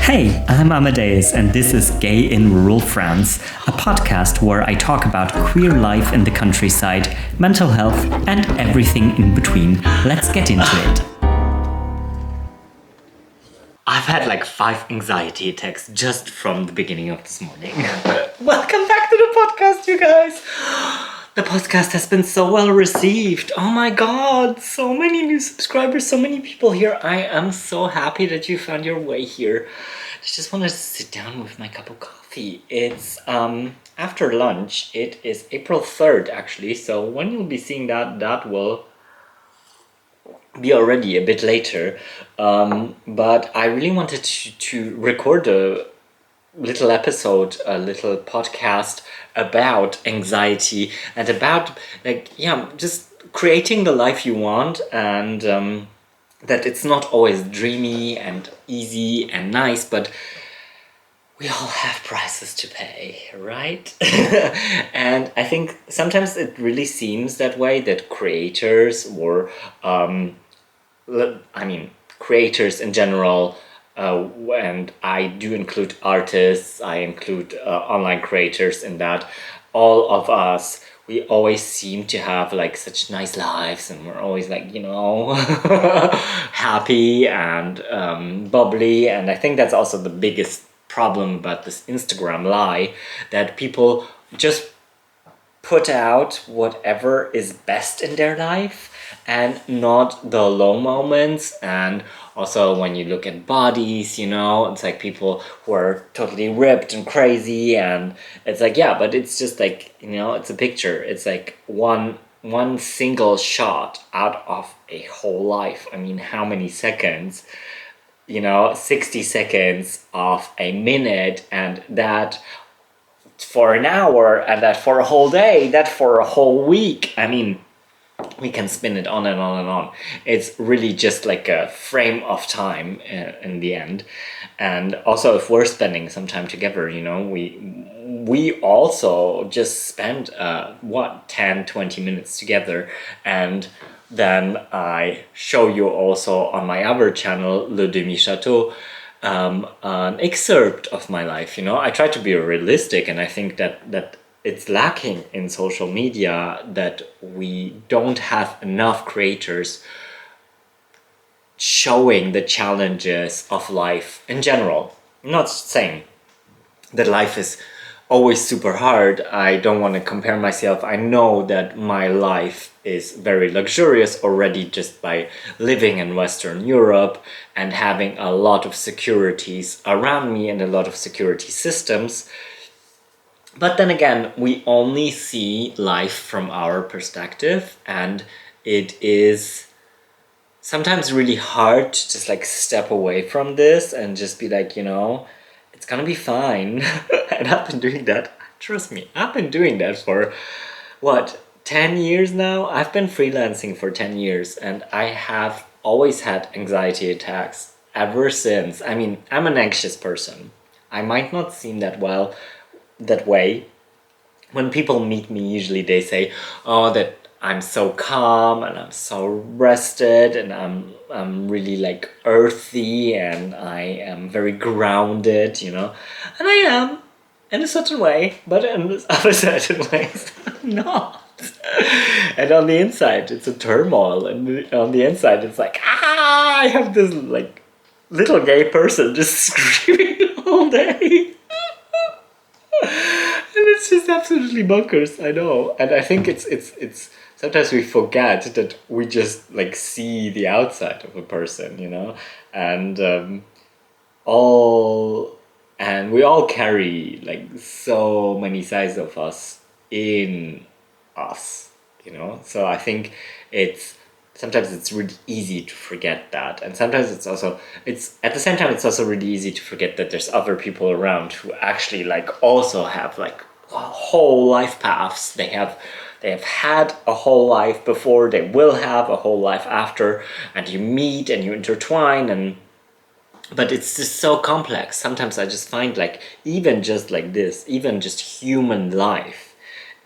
Hey, I'm Amadeus, and this is Gay in Rural France, a podcast where I talk about queer life in the countryside, mental health, and everything in between. Let's get into it. I've had like 5 anxiety attacks just from the beginning of this morning. Welcome back to the podcast, you guys! The podcast has been so well received. Oh my god, so many new subscribers, so many people here. I am so happy that you found your way here. I just wanted to sit down with my cup of coffee. It's after lunch. It is April 3rd actually, so when you'll be seeing that will be already a bit later. But I really wanted to record a little episode, a little podcast about anxiety and about just creating the life you want, and that it's not always dreamy and easy and nice, but we all have prices to pay, right? And I think sometimes it really seems that way, that creators or creators in general, and I do include artists, I include online creators in that. All of us, we always seem to have like such nice lives, and we're always like, happy and bubbly. And I think that's also the biggest problem about this Instagram lie, that people just put out whatever is best in their life and not the low moments. And also when you look at bodies, it's like people who are totally ripped and crazy, and it's like, yeah, but it's just like, it's a picture. It's like one single shot out of a whole life. I mean, how many seconds? 60 seconds of a minute, and that for an hour, and that for a whole day, that for a whole week. I mean, we can spin it on and on and on. It's really just like a frame of time in the end. And also, if we're spending some time together, we also just spend 10-20 minutes together, and then I show you also on my other channel, Le Demi Chateau, an excerpt of my life. I try to be realistic, and I think that it's lacking in social media that we don't have enough creators showing the challenges of life in general. I'm not saying that life is always super hard. I don't want to compare myself. I know that my life is very luxurious already just by living in Western Europe and having a lot of securities around me and a lot of security systems. But then again, we only see life from our perspective, and it is sometimes really hard to just like step away from this and just be like, it's gonna be fine. And I've been doing that. Trust me, I've been doing that for 10 years now? I've been freelancing for 10 years, and I have always had anxiety attacks ever since. I mean, I'm an anxious person. I might not seem that way. When people meet me, usually they say, oh, that I'm so calm and I'm so rested, and I'm really like earthy, and I am very grounded, and I am in a certain way, but in other certain ways I'm not. And on the inside it's a turmoil, and on the inside it's like, I have this like little gay person just screaming all day. And it's just absolutely bonkers, I know. And I think it's sometimes we forget that we just like see the outside of a person, and we all carry like so many sides of us in us, So I think sometimes it's really easy to forget that, and sometimes it's at the same time it's also really easy to forget that there's other people around who actually like also have like whole life paths. They have had a whole life before, they will have a whole life after, and you meet and you intertwine, but it's just so complex. Sometimes I just find like even just like this, even just human life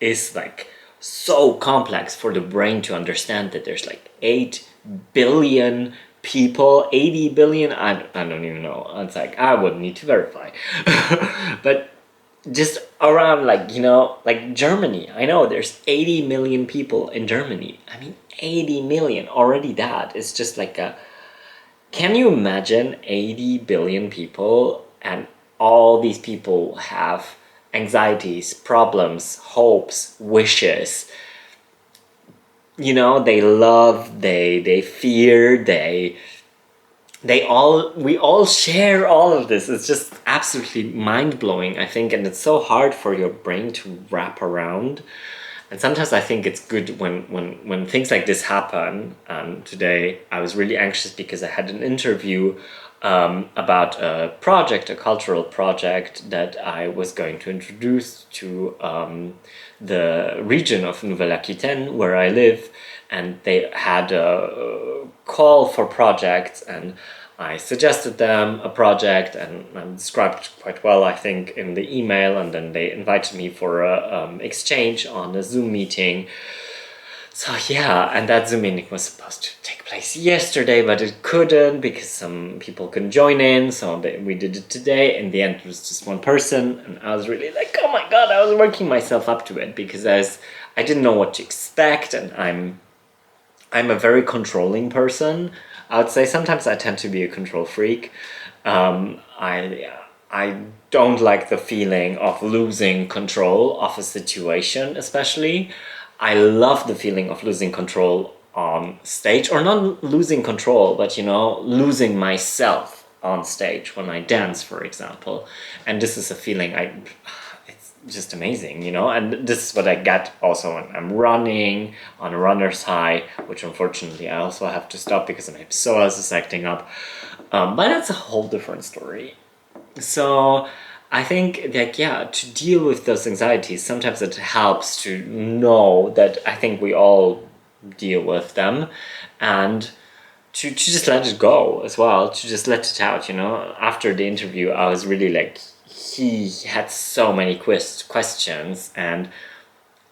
is like so complex for the brain to understand, that there's like 8 billion people, 80 billion, I don't even know. It's like, I would need to verify. But just around, like, like Germany, I know there's 80 million people in Germany. I mean, 80 million, already that is just like can you imagine 80 billion people, and all these people have anxieties, problems, hopes, wishes. They love, they fear, we all share all of this. It's just absolutely mind-blowing, I think, and it's so hard for your brain to wrap around. And sometimes I think it's good when things like this happen. Today I was really anxious because I had an interview about a project, a cultural project that I was going to introduce to the region of Nouvelle-Aquitaine where I live, and they had a call for projects, and I suggested them a project and I described quite well, I think, in the email, and then they invited me for a exchange on a Zoom meeting. So yeah, and that Zoom meeting was supposed to take place yesterday, but it couldn't because some people couldn't join in, so we did it today. In the end, it was just one person, and I was really like, oh my god, I was working myself up to it because I didn't know what to expect, and I'm a very controlling person. I would say sometimes I tend to be a control freak. I don't like the feeling of losing control of a situation, especially. I love the feeling of losing control on stage, or not losing control, but losing myself on stage when I dance, for example. And this is a feeling it's just amazing, and this is what I get also when I'm running on a runner's high, which unfortunately I also have to stop because my psoas is acting up. But that's a whole different story. So I think that, to deal with those anxieties, sometimes it helps to know that I think we all deal with them, and to just let it go as well, to just let it out, After the interview, I was really like, he had so many questions, and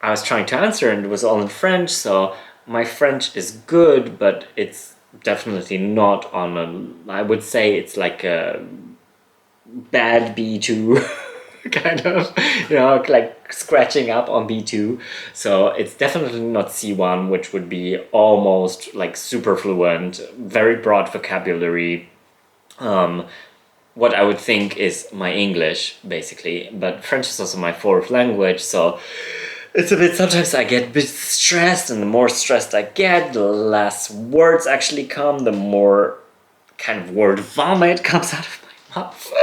I was trying to answer, and it was all in French, so my French is good, but it's definitely not I would say it's like a bad B2 kind of, like scratching up on B2. So it's definitely not C1, which would be almost like super fluent, very broad vocabulary. What I would think is my English, basically, but French is also my fourth language, so it's sometimes I get a bit stressed, and the more stressed I get, the less words actually come, the more kind of word vomit comes out of my mouth.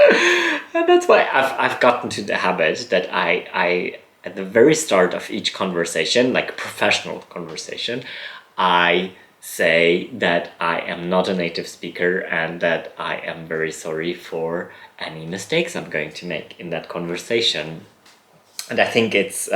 And that's why I've gotten to the habit that I at the very start of each conversation, like professional conversation, I say that I am not a native speaker and that I am very sorry for any mistakes I'm going to make in that conversation. And I think it's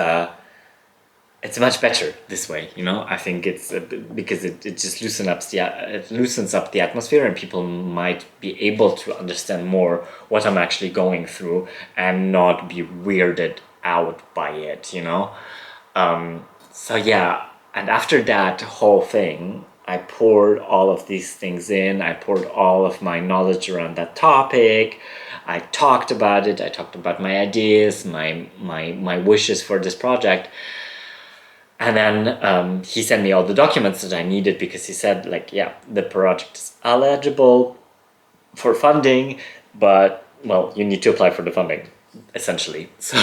much better this way, I think it's because it just loosens up the atmosphere, and people might be able to understand more what I'm actually going through and not be weirded out by it, So yeah, and after that whole thing, I poured all of these things in. I poured all of my knowledge around that topic. I talked about it. I talked about my ideas, my wishes for this project. And then he sent me all the documents that I needed, because he said, like, the project is eligible for funding, but, well, you need to apply for the funding, essentially. So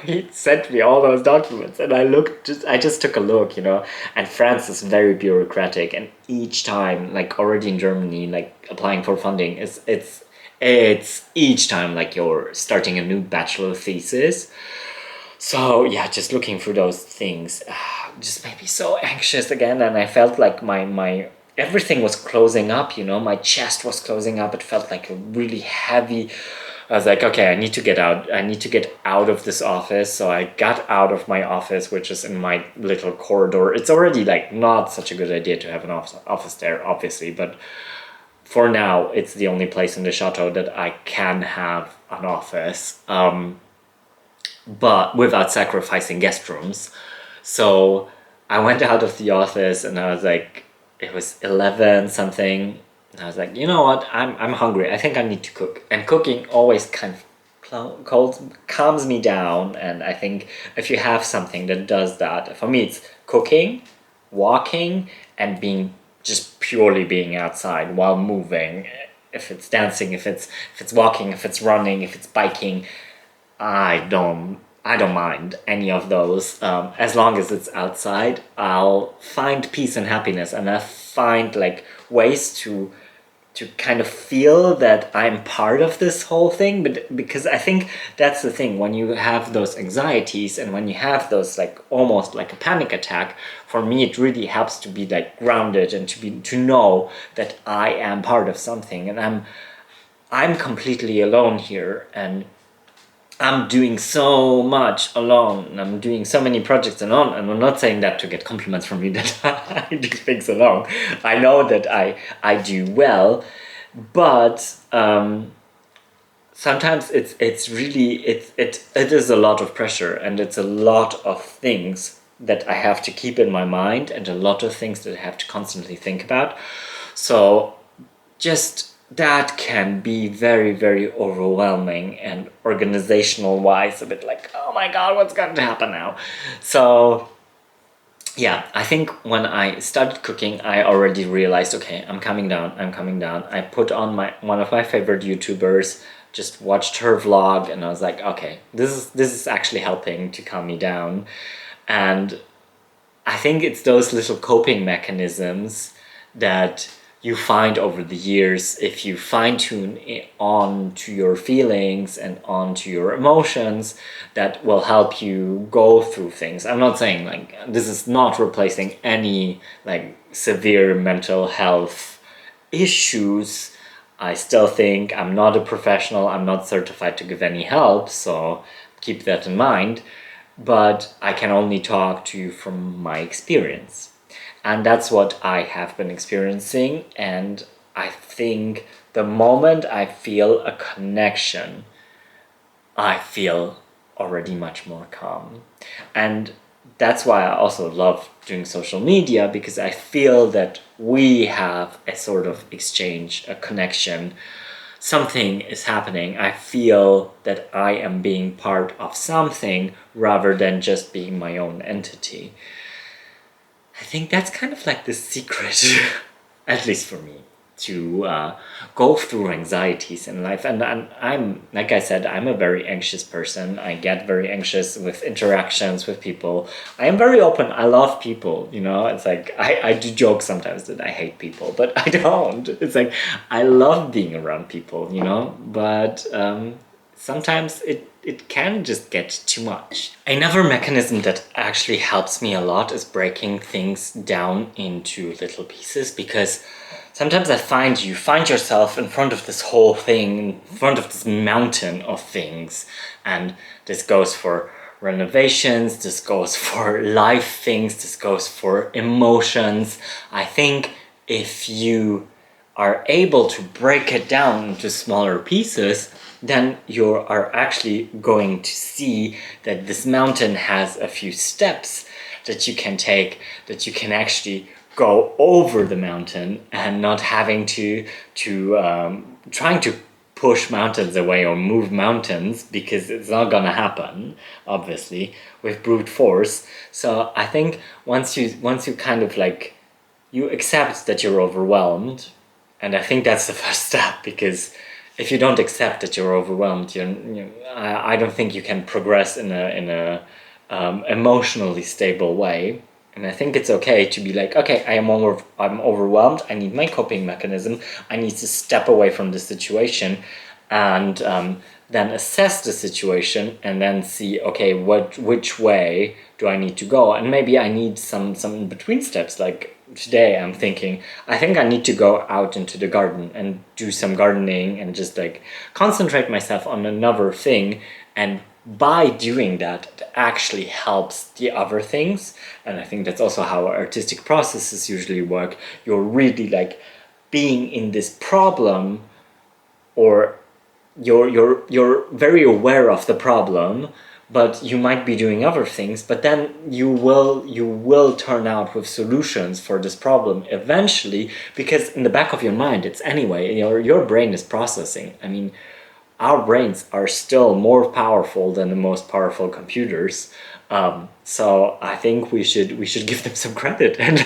he sent me all those documents, and I just took a look, and France is very bureaucratic, and each time, like already in Germany, like applying for funding, it's each time like you're starting a new bachelor thesis. So just looking through those things just made me so anxious again, and I felt like my everything was closing up, my chest was closing up. It felt like a really heavy. I was like, okay, I need to get out of this office. So I got out of my office, which is in my little corridor. It's already like not such a good idea to have an office there, obviously, but for now it's the only place in the chateau that I can have an office. But without sacrificing guest rooms. So I went out of the office, and I was like, it was 11 something And I was like, you know what? I'm hungry. I think I need to cook. And cooking always kind of calms me down. And I think if you have something that does that, for me, it's cooking, walking, and being just purely being outside while moving. If it's dancing, if it's walking, if it's running, if it's biking, I don't mind any of those. As long as it's outside, I'll find peace and happiness, and I find like ways to kind of feel that I'm part of this whole thing. But because I think that's the thing, when you have those anxieties and when you have those like almost like a panic attack, for me it really helps to be like grounded and to know that I am part of something, and I'm completely alone here, and I'm doing so much alone. I'm doing so many projects alone, and I'm not saying that to get compliments from you that I do things alone. I know that I do well, but sometimes it's really it is a lot of pressure, and it's a lot of things that I have to keep in my mind, and a lot of things that I have to constantly think about. So just that can be very, very overwhelming, and organizational wise a bit like, oh my god, what's going to happen now? So yeah, I think when I started cooking, I already realized, okay, I'm coming down. I put on my one of my favorite YouTubers, just watched her vlog, and I was like, okay, this is actually helping to calm me down. And I think it's those little coping mechanisms that you find over the years if you fine tune on to your feelings and on to your emotions, that will help you go through things. I'm not saying like this is not replacing any like severe mental health issues. I still think I'm not a professional, I'm not certified to give any help, so keep that in mind. But I can only talk to you from my experience. And that's what I have been experiencing. And I think the moment I feel a connection, I feel already much more calm. And that's why I also love doing social media, because I feel that we have a sort of exchange, a connection. Something is happening. I feel that I am being part of something rather than just being my own entity. I think that's kind of like the secret, at least for me, to go through anxieties in life. And I'm, like I said, I'm a very anxious person. I get very anxious with interactions with people. I am very open. I love people, you know. It's like, I do joke sometimes that I hate people, but I don't. It's like, I love being around people, you know. But sometimes it can just get too much. Another mechanism that actually helps me a lot is breaking things down into little pieces, because sometimes I find you find yourself in front of this whole thing, in front of this mountain of things. And this goes for renovations, this goes for life things, this goes for emotions. I think if you are able to break it down into smaller pieces, then you are actually going to see that this mountain has a few steps that you can take, that you can actually go over the mountain, and not having to trying to push mountains away or move mountains, because it's not gonna happen, obviously, with brute force. So I think once you kind of like you accept that you're overwhelmed, and I think that's the first step, because if you don't accept that you're overwhelmed, I don't think you can progress in a emotionally stable way. And I think it's okay to be like, okay, I'm overwhelmed. I need my coping mechanism. I need to step away from the situation, and then assess the situation, and then see, okay, which way do I need to go? And maybe I need some in between steps. Like today, I'm thinking, I think I need to go out into the garden and do some gardening, and just like concentrate myself on another thing. And by doing that, it actually helps the other things. And I think that's also how artistic processes usually work. You're really like being in this problem, or you're very aware of the problem, but you might be doing other things, but then you will turn out with solutions for this problem eventually, because in the back of your mind, it's anyway, your brain is processing. I mean, our brains are still more powerful than the most powerful computers. So I think we should give them some credit and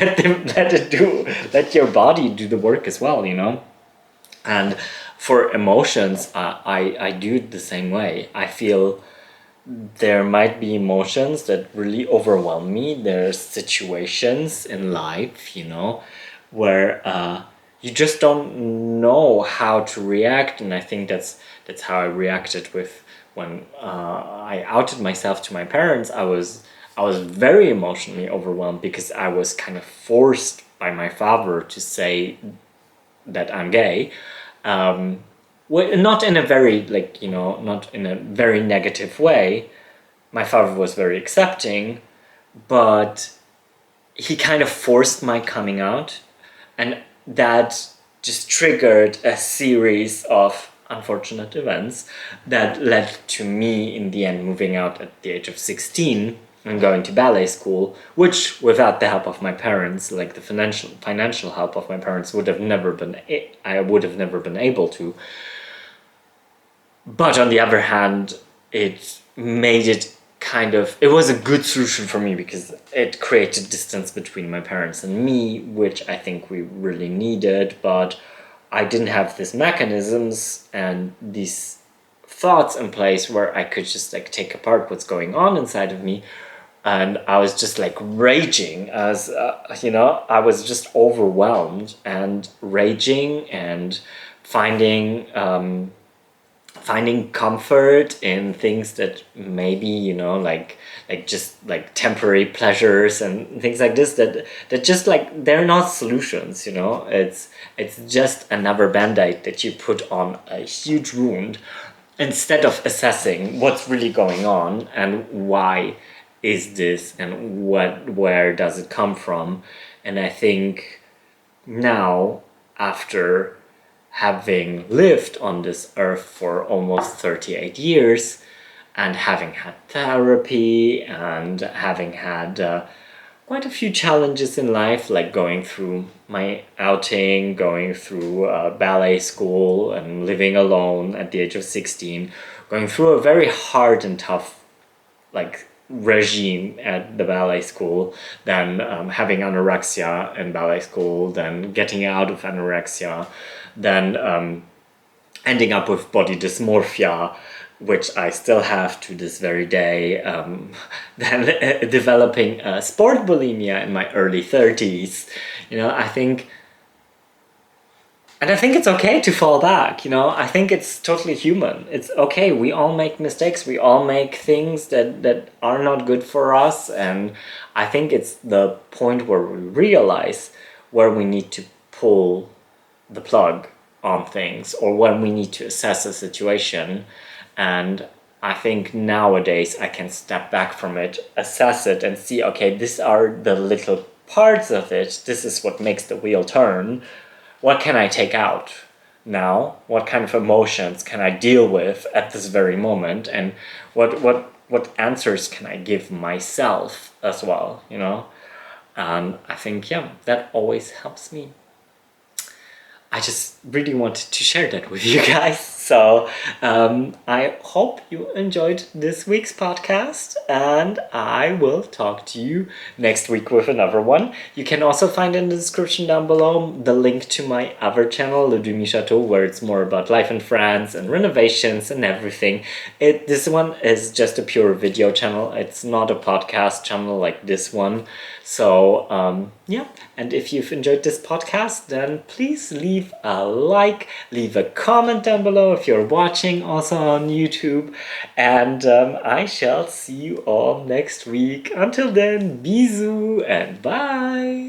let your body do the work as well, And for emotions, I do it the same way. I feel there might be emotions that really overwhelm me. There's situations in life, where you just don't know how to react, and I think that's how I reacted with when I outed myself to my parents. I was very emotionally overwhelmed because I was kind of forced by my father to say that I'm gay. Well, not in a very not in a very negative way. My father was very accepting, but he kind of forced my coming out, and that just triggered a series of unfortunate events that led to me in the end moving out at the age of 16 and going to ballet school, which without the help of my parents, like the financial help of my parents, I would have never been able to. But on the other hand, it made it was a good solution for me because it created distance between my parents and me, which I think we really needed. But I didn't have these mechanisms and these thoughts in place where I could just take apart what's going on inside of me. And I was just raging as I was just overwhelmed and raging and finding comfort in things that maybe just temporary pleasures and things like this that just they're not solutions. It's just another band-aid that you put on a huge wound, instead of assessing what's really going on and why is this and where does it come from. And I think now, after having lived on this earth for almost 38 years and having had therapy and having had quite a few challenges in life, like going through my outing, going through ballet school and living alone at the age of 16, going through a very hard and tough regime at the ballet school, then having anorexia in ballet school, then getting out of anorexia, then ending up with body dysmorphia, which I still have to this very day, then developing sport bulimia in my early 30s. I think it's okay to fall back, I think it's totally human. It's okay, we all make mistakes, we all make things that are not good for us, and I think it's the point where we realize where we need to pull the plug on things, or when we need to assess a situation. And I think nowadays I can step back from it, assess it, and see, okay, these are the little parts of it, this is what makes the wheel turn. What can I take out now? What kind of emotions can I deal with at this very moment? And what answers can I give myself as well, And I think, that always helps me. I just really wanted to share that with you guys. So I hope you enjoyed this week's podcast, and I will talk to you next week with another one. You can also find in the description down below the link to my other channel, Le Dreamy Chateau, where it's more about life in France and renovations and everything. This one is just a pure video channel. It's not a podcast channel like this one. So and if you've enjoyed this podcast, then please leave a like, leave a comment down below if you're watching also on YouTube, and I shall see you all next week. Until then, bisous and bye!